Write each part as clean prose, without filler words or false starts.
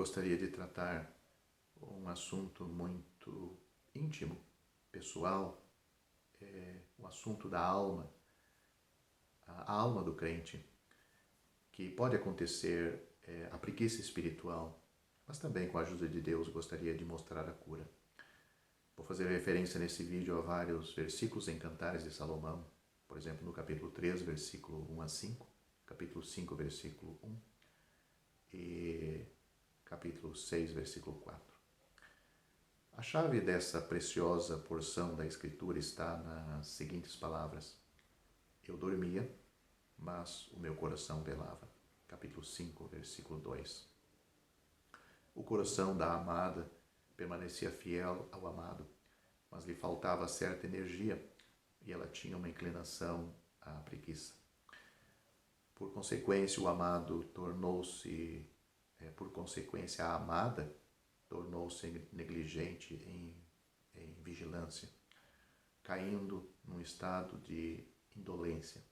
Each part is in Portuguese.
gostaria de tratar um assunto muito íntimo, pessoal, o assunto da alma, a alma do crente, que pode acontecer a preguiça espiritual, mas também com a ajuda de Deus gostaria de mostrar a cura. Vou fazer referência nesse vídeo a vários versículos em Cantares de Salomão, por exemplo, no capítulo 3, versículo 1 a 5, capítulo 5, versículo 1 e capítulo 6, versículo 4. A chave dessa preciosa porção da Escritura está nas seguintes palavras: eu dormia, mas o meu coração velava. Capítulo 5, versículo 2. O coração da amada permanecia fiel ao amado, mas lhe faltava certa energia e ela tinha uma inclinação à preguiça. Por consequência, a amada tornou-se negligente em vigilância, caindo num estado de indolência.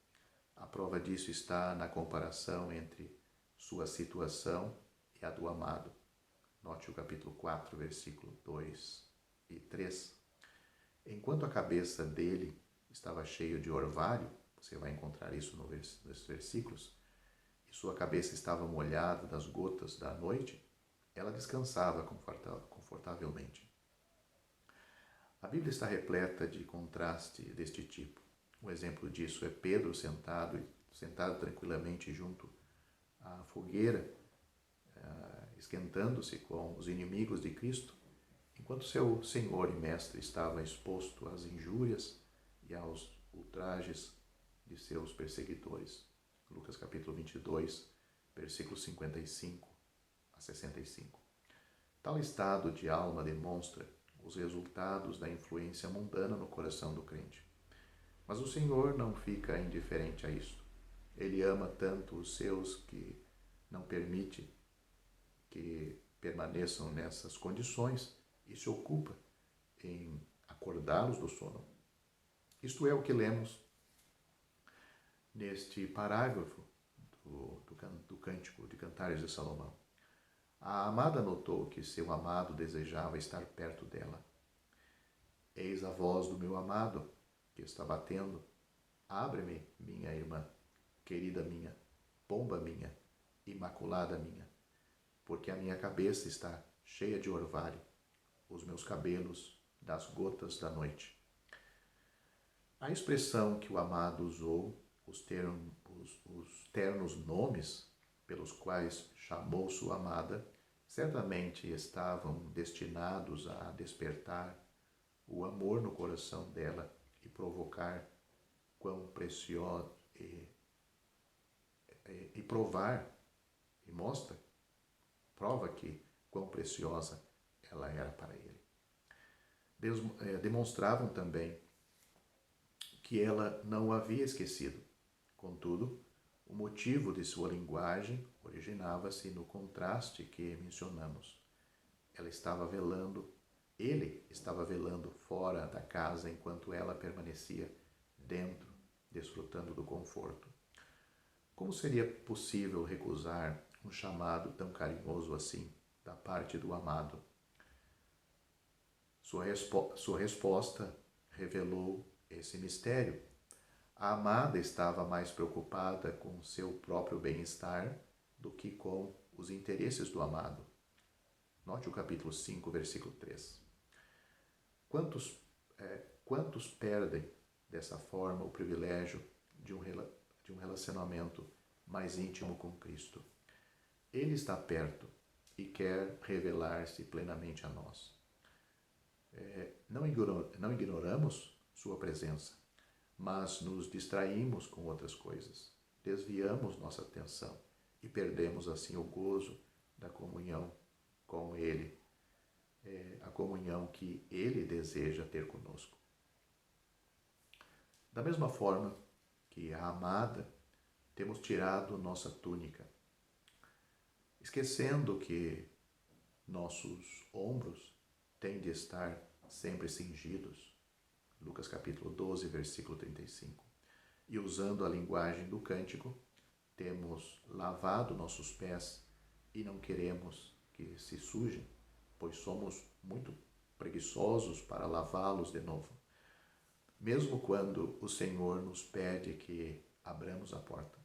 A prova disso está na comparação entre sua situação e a do amado. Note o capítulo 4, versículo 2 e 3. Enquanto a cabeça dele estava cheia de orvalho, você vai encontrar isso nesses versículos, e sua cabeça estava molhada das gotas da noite, ela descansava confortavelmente. A Bíblia está repleta de contraste deste tipo. Um exemplo disso é Pedro sentado tranquilamente junto à fogueira, esquentando-se com os inimigos de Cristo, enquanto seu Senhor e Mestre estava exposto às injúrias e aos ultrajes de seus perseguidores. Lucas capítulo 22, versículos 55 a 65. Tal estado de alma demonstra os resultados da influência mundana no coração do crente. Mas o Senhor não fica indiferente a isto. Ele ama tanto os seus que não permite que permaneçam nessas condições e se ocupa em acordá-los do sono. Isto é o que lemos neste parágrafo do Cântico de Cantares de Salomão. A amada notou que seu amado desejava estar perto dela. Eis a voz do meu amado, que está batendo. Abre-me, minha irmã, querida minha, pomba minha, imaculada minha, porque a minha cabeça está cheia de orvalho, os meus cabelos das gotas da noite. A expressão que o amado usou, os ternos nomes pelos quais chamou sua amada, certamente estavam destinados a despertar o amor no coração dela e provocar quão preciosa e provar e prova que quão preciosa ela era para ele. Demonstravam também que ela não o havia esquecido. Contudo, o motivo de sua linguagem originava-se no contraste que mencionamos. Ele estava velando fora da casa enquanto ela permanecia dentro, desfrutando do conforto. Como seria possível recusar um chamado tão carinhoso assim da parte do amado? Sua resposta revelou esse mistério. A amada estava mais preocupada com seu próprio bem-estar do que com os interesses do amado. Note o capítulo 5, versículo 3. Quantos perdem dessa forma o privilégio de um relacionamento mais íntimo com Cristo? Ele está perto e quer revelar-se plenamente a nós. Não ignoramos sua presença, mas nos distraímos com outras coisas, desviamos nossa atenção e perdemos assim o gozo da comunhão com Ele, a comunhão que Ele deseja ter conosco. Da mesma forma que a amada, temos tirado nossa túnica, esquecendo que nossos ombros têm de estar sempre cingidos. Lucas capítulo 12, versículo 35. E usando a linguagem do cântico, temos lavado nossos pés e não queremos que se sujem, pois somos muito preguiçosos para lavá-los de novo, mesmo quando o Senhor nos pede que abramos a porta.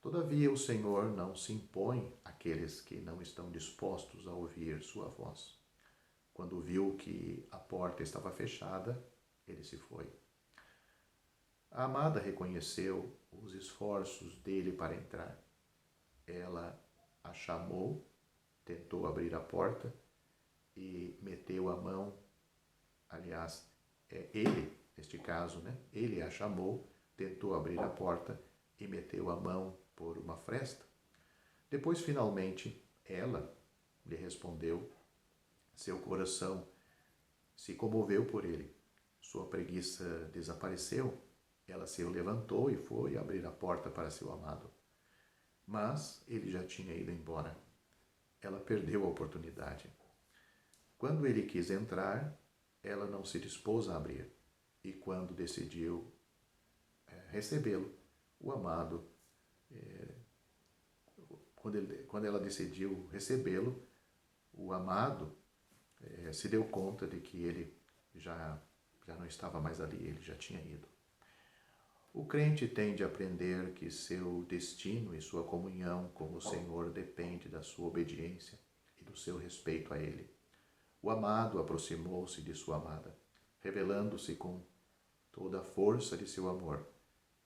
Todavia, o Senhor não se impõe àqueles que não estão dispostos a ouvir sua voz. Quando viu que a porta estava fechada, ele se foi. A amada reconheceu os esforços dele para entrar. Ela a chamou, tentou abrir a porta e meteu a mão, aliás, ele, neste caso, né? Ele a chamou, tentou abrir a porta e meteu a mão por uma fresta. Depois, finalmente, ela lhe respondeu. Seu coração se comoveu por ele. Sua preguiça desapareceu. Ela se levantou e foi abrir a porta para seu amado. Mas ele já tinha ido embora. Ela perdeu a oportunidade. Quando ele quis entrar, ela não se dispôs a abrir. E quando decidiu recebê-lo, o amado, quando ela decidiu recebê-lo, o amado se deu conta de que ele já não estava mais ali, ele já tinha ido. O crente tem de aprender que seu destino e sua comunhão com o Senhor depende da sua obediência e do seu respeito a Ele. O amado aproximou-se de sua amada, revelando-se com toda a força de seu amor,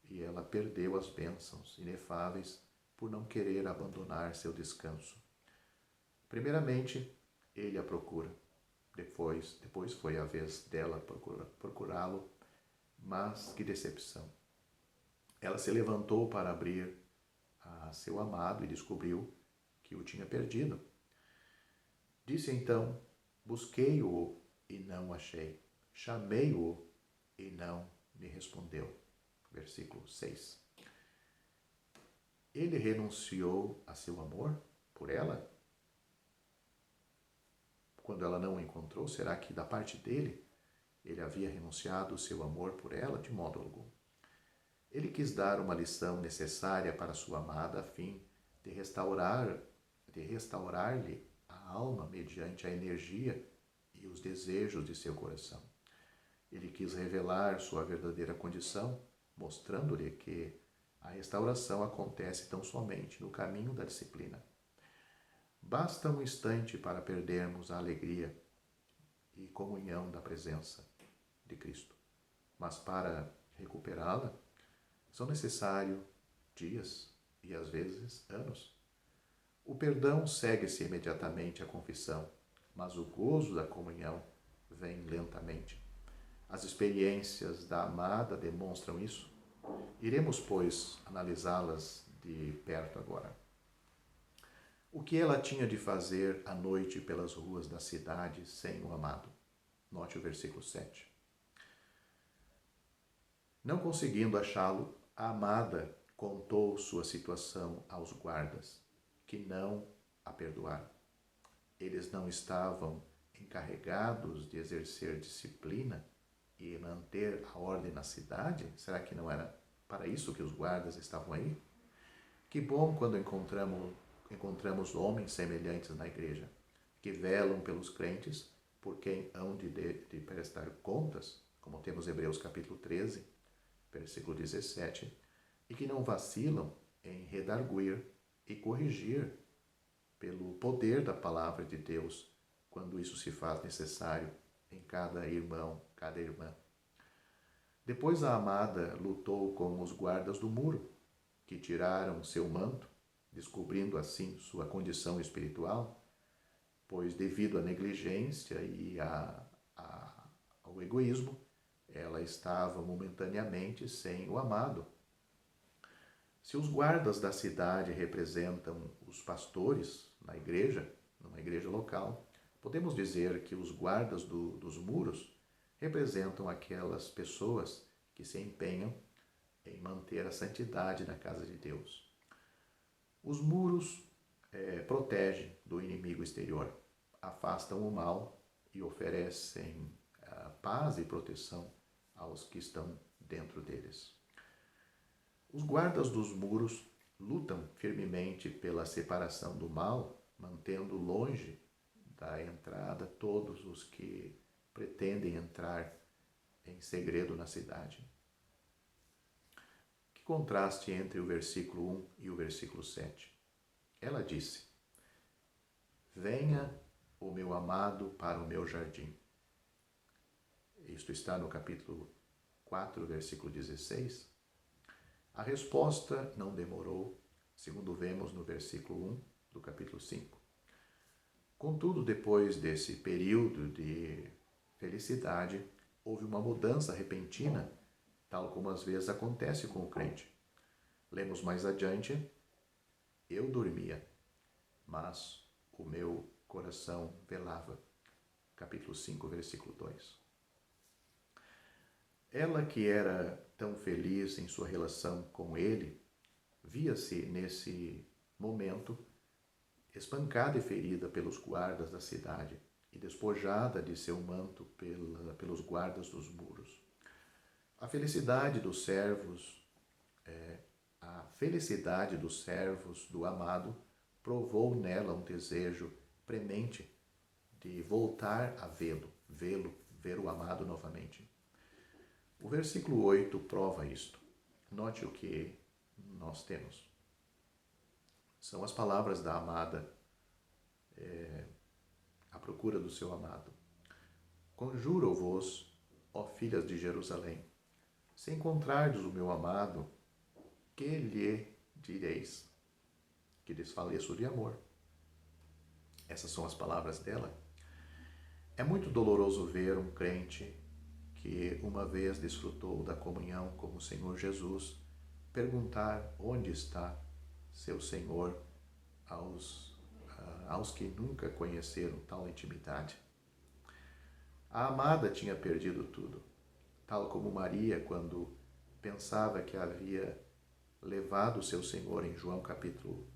e ela perdeu as bênçãos inefáveis por não querer abandonar seu descanso. Primeiramente, ele a procura. Depois foi a vez dela procurá-lo, mas que decepção. Ela se levantou para abrir a seu amado e descobriu que o tinha perdido. Disse então: busquei-o e não o achei. Chamei-o e não me respondeu. Versículo 6. Ele renunciou a seu amor por ela? Quando ela não o encontrou, será que da parte dele ele havia renunciado o seu amor por ela? De modo algum. Ele quis dar uma lição necessária para sua amada a fim de restaurar-lhe a alma mediante a energia e os desejos de seu coração. Ele quis revelar sua verdadeira condição, mostrando-lhe que a restauração acontece tão somente no caminho da disciplina. Basta um instante para perdermos a alegria e comunhão da presença de Cristo. Mas para recuperá-la, são necessários dias e às vezes anos. O perdão segue-se imediatamente à confissão, mas o gozo da comunhão vem lentamente. As experiências da amada demonstram isso. Iremos, pois, analisá-las de perto agora. O que ela tinha de fazer à noite pelas ruas da cidade sem o amado? Note o versículo 7. Não conseguindo achá-lo, a amada contou sua situação aos guardas, que não a perdoaram. Eles não estavam encarregados de exercer disciplina e manter a ordem na cidade? Será que não era para isso que os guardas estavam aí? Que bom quando encontramos homens semelhantes na igreja, que velam pelos crentes, por quem hão de prestar contas, como temos Hebreus capítulo 13, versículo 17, e que não vacilam em redarguir e corrigir pelo poder da palavra de Deus, quando isso se faz necessário em cada irmão, cada irmã. Depois a amada lutou com os guardas do muro, que tiraram seu manto, descobrindo assim sua condição espiritual, pois devido à negligência e ao egoísmo, ela estava momentaneamente sem o amado. Se os guardas da cidade representam os pastores na igreja, numa igreja local, podemos dizer que os guardas dos muros representam aquelas pessoas que se empenham em manter a santidade na casa de Deus. Os muros protegem do inimigo exterior, afastam o mal e oferecem paz e proteção aos que estão dentro deles. Os guardas dos muros lutam firmemente pela separação do mal, mantendo longe da entrada todos os que pretendem entrar em segredo na cidade. Que contraste entre o versículo 1 e o versículo 7. Ela disse: venha o meu amado para o meu jardim. Isto está no capítulo 4, versículo 16. A resposta não demorou, segundo vemos no versículo 1 do capítulo 5. Contudo, depois desse período de felicidade, houve uma mudança repentina, tal como às vezes acontece com o crente. Lemos mais adiante: eu dormia, mas o meu coração velava. Capítulo 5, versículo 2. Ela, que era tão feliz em sua relação com ele, via-se nesse momento espancada e ferida pelos guardas da cidade e despojada de seu manto pelos guardas dos muros. A felicidade dos servos do amado provou nela um desejo premente de voltar a vê-lo, ver o amado novamente. O versículo 8 prova isto. Note o que nós temos. São as palavras da amada à procura do seu amado. Conjuro-vos, ó filhas de Jerusalém, se encontrardes o meu amado, que lhe direis? Que desfaleço de amor. Essas são as palavras dela. É muito doloroso ver um crente que uma vez desfrutou da comunhão com o Senhor Jesus perguntar onde está seu Senhor aos que nunca conheceram tal intimidade. A amada tinha perdido tudo, tal como Maria, quando pensava que havia levado seu Senhor em João capítulo,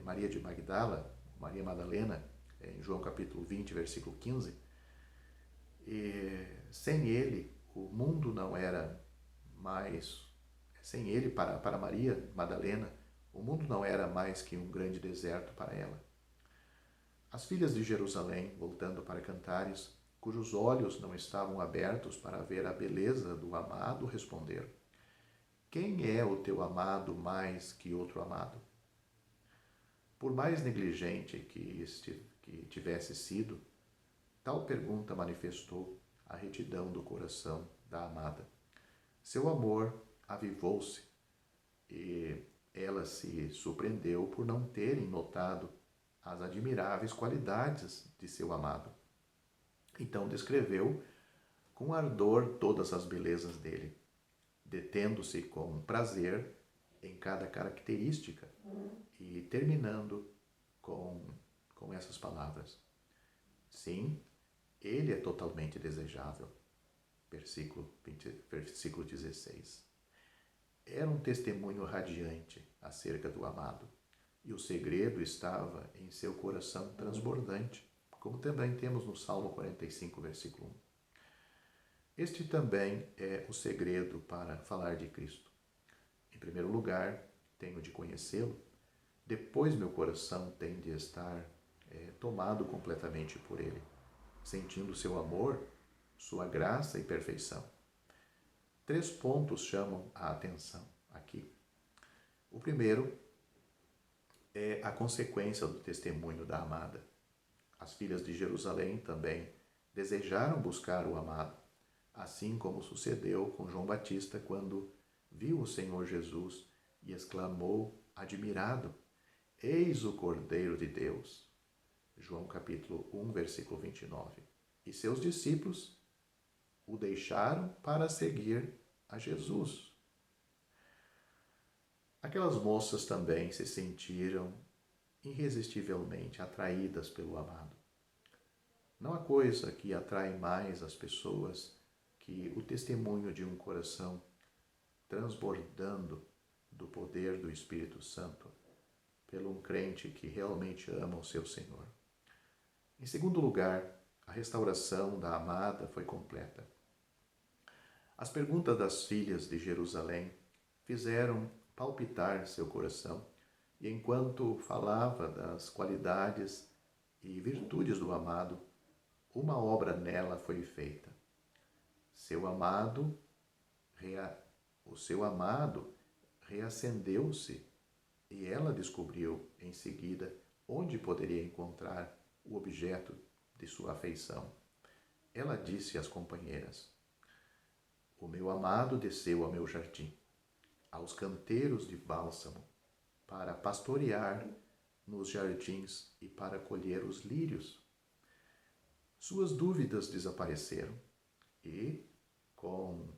Maria de Magdala, Maria Madalena, em João capítulo 20, versículo 15, e sem ele o mundo não era mais, sem ele para Maria Madalena, o mundo não era mais que um grande deserto para ela. As filhas de Jerusalém, voltando para Cantares, cujos olhos não estavam abertos para ver a beleza do amado, responderam: quem é o teu amado mais que outro amado? Por mais negligente que tivesse sido, tal pergunta manifestou a retidão do coração da amada. Seu amor avivou-se e ela se surpreendeu por não terem notado as admiráveis qualidades de seu amado. Então descreveu com ardor todas as belezas dele, detendo-se com prazer em cada característica e terminando com essas palavras: sim, ele é totalmente desejável. Versículo 16. Era um testemunho radiante acerca do amado, e o segredo estava em seu coração transbordante, como também temos no Salmo 45, versículo 1. Este também é o segredo para falar de Cristo. Em primeiro lugar, tenho de conhecê-lo, depois meu coração tem de estar tomado completamente por ele, sentindo seu amor, sua graça e perfeição. 3 pontos chamam a atenção aqui. O primeiro é a consequência do testemunho da amada. As filhas de Jerusalém também desejaram buscar o amado, assim como sucedeu com João Batista quando viu o Senhor Jesus e exclamou, admirado: eis o Cordeiro de Deus. João capítulo 1, versículo 29. E seus discípulos o deixaram para seguir a Jesus. Aquelas moças também se sentiram irresistivelmente atraídas pelo amado. Não há coisa que atrai mais as pessoas que o testemunho de um coração transbordando do poder do Espírito Santo pelo um crente que realmente ama o seu Senhor. Em segundo lugar, a restauração da amada foi completa. As perguntas das filhas de Jerusalém fizeram palpitar seu coração E enquanto falava das qualidades e virtudes do amado, uma obra nela foi feita. O seu amado reacendeu-se e ela descobriu em seguida onde poderia encontrar o objeto de sua afeição. Ela disse às companheiras: o meu amado desceu ao meu jardim, aos canteiros de bálsamo, para pastorear nos jardins e para colher os lírios. Suas dúvidas desapareceram e, com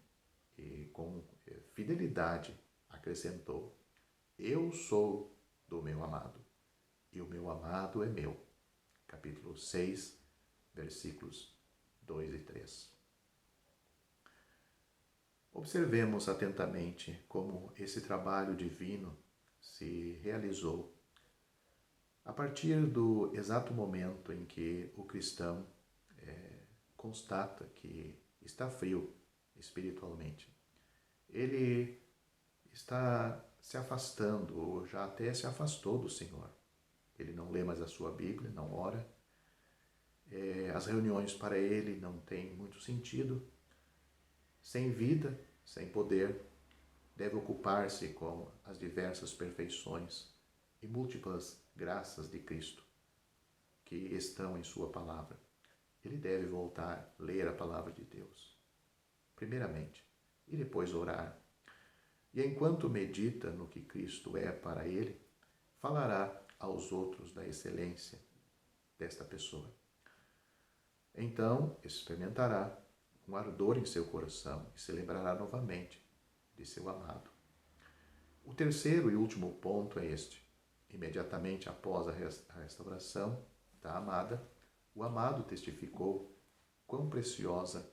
fidelidade, acrescentou: eu sou do meu amado e o meu amado é meu. Capítulo 6, versículos 2 e 3. Observemos atentamente como esse trabalho divino se realizou a partir do exato momento em que o cristão constata que está frio espiritualmente. Ele está se afastando, ou já até se afastou do Senhor. Ele não lê mais a sua Bíblia, não ora. As reuniões para ele não têm muito sentido. Sem vida, sem poder, deve ocupar-se com as diversas perfeições e múltiplas graças de Cristo que estão em sua palavra. Ele deve voltar, ler a palavra de Deus, primeiramente, e depois orar. E enquanto medita no que Cristo é para ele, falará aos outros da excelência desta pessoa. Então, experimentará um ardor em seu coração e se lembrará novamente de seu amado. O terceiro e último ponto é este. Imediatamente após a restauração da amada, o amado testificou quão preciosa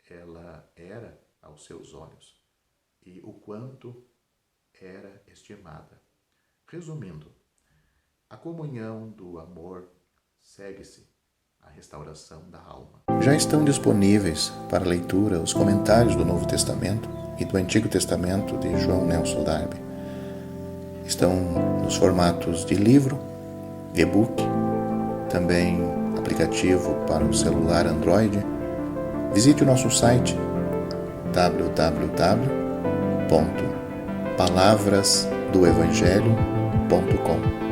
ela era aos seus olhos e o quanto era estimada. Resumindo, a comunhão do amor segue-se a restauração da alma. Já estão disponíveis para leitura os comentários do Novo Testamento e do Antigo Testamento de João Nelson Darby. Estão nos formatos de livro, e-book, também aplicativo para o celular Android. Visite o nosso site www.palavrasdoevangelho.com.